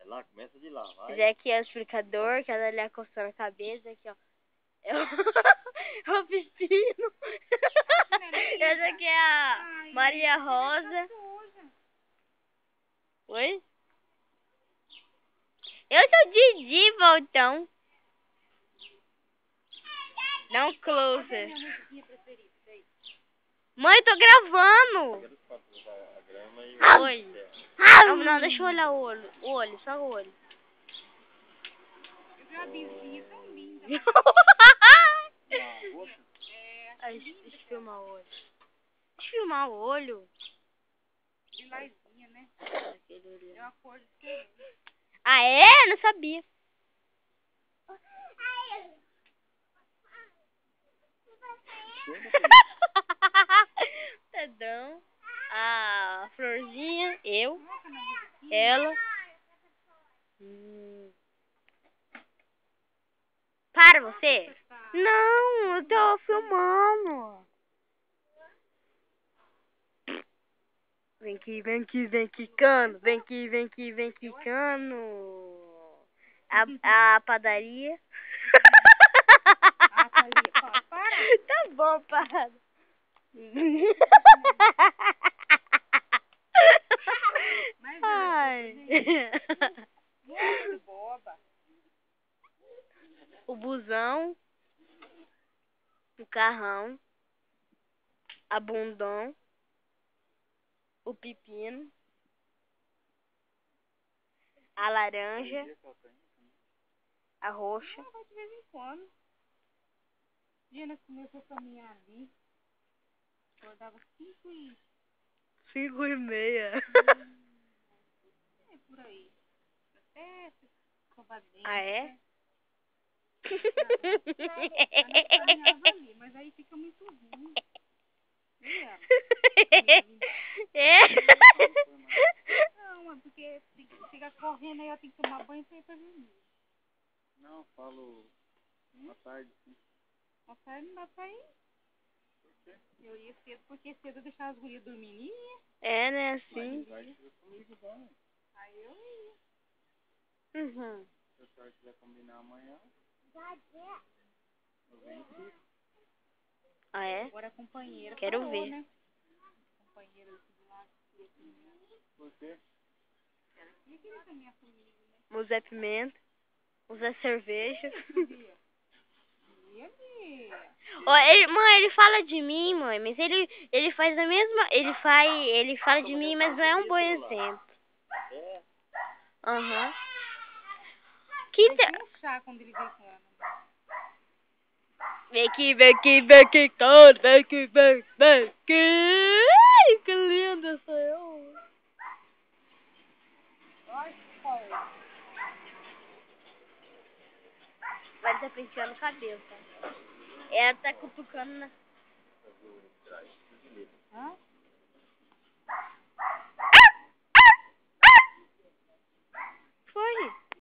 É lá, começa de lá, vai. Esse aqui é o explicador, que ela ali coçando a cabeça, aqui ó. É o, o Pepino. Essa aqui é a Maria Rosa. Oi? Eu sou Didi, Voltão. Não closer. Mãe, eu tô gravando. Oi. Não, deixa eu olhar o olho. O olho, só o olho. Eu vi uma bizinha tão linda. Ai, deixa eu filmar o olho. Deixa eu filmar o olho. Lilazinha, né? É uma cor diferente. Ah, é? Não sabia. Pedrão. A florzinha. Eu. Ela. Para você. Não, eu tô filmando. Vem aqui, vem aqui, vem quicando. Vem aqui, vem aqui, vem quicando. A padaria. Para. Tá bom, para. Mas Ai. muito boba. O busão. O carrão. A bundão. O pepino. A laranja. A roxa. Vai de vez em quando. Diana começou a caminhar ali. Acordava 5:30. É por aí. Até escovadinha. Ah, é? Né? Ela caminhava ali, mas aí fica muito ruim. É. Não, é porque fica correndo aí, ela tem que tomar banho pra ir pra dormir. Não, falo à tarde, sim. À tarde não dá pra ir. Por quê? Eu ia cedo, porque cedo eu deixava as gurias dormir. É, né, assim. Vai comigo, vai. Aí eu ia. Uhum. Se a senhora quiser combinar amanhã, eu venho aqui. Ah, é? Agora a companheira Quero parou, ver. né? A companheira aqui do lado queria caminhar. Por quê? Ela queria caminhar comigo, né? O Zé Pimenta. O Zé Cerveja. Mãe, ele fala de mim, mãe, mas ele faz a mesma. Ele fala de mim, mas não é um bom exemplo. É. Aham. Vai ter um chá quando ele vem com ela. Vem aqui, vem aqui, vem aqui, todo, vem aqui, vem aqui. Ai, que linda sou eu. Olha só. Vai estar penteando o cabelo, tá? Ela tá cutucando na... Hã? Foi.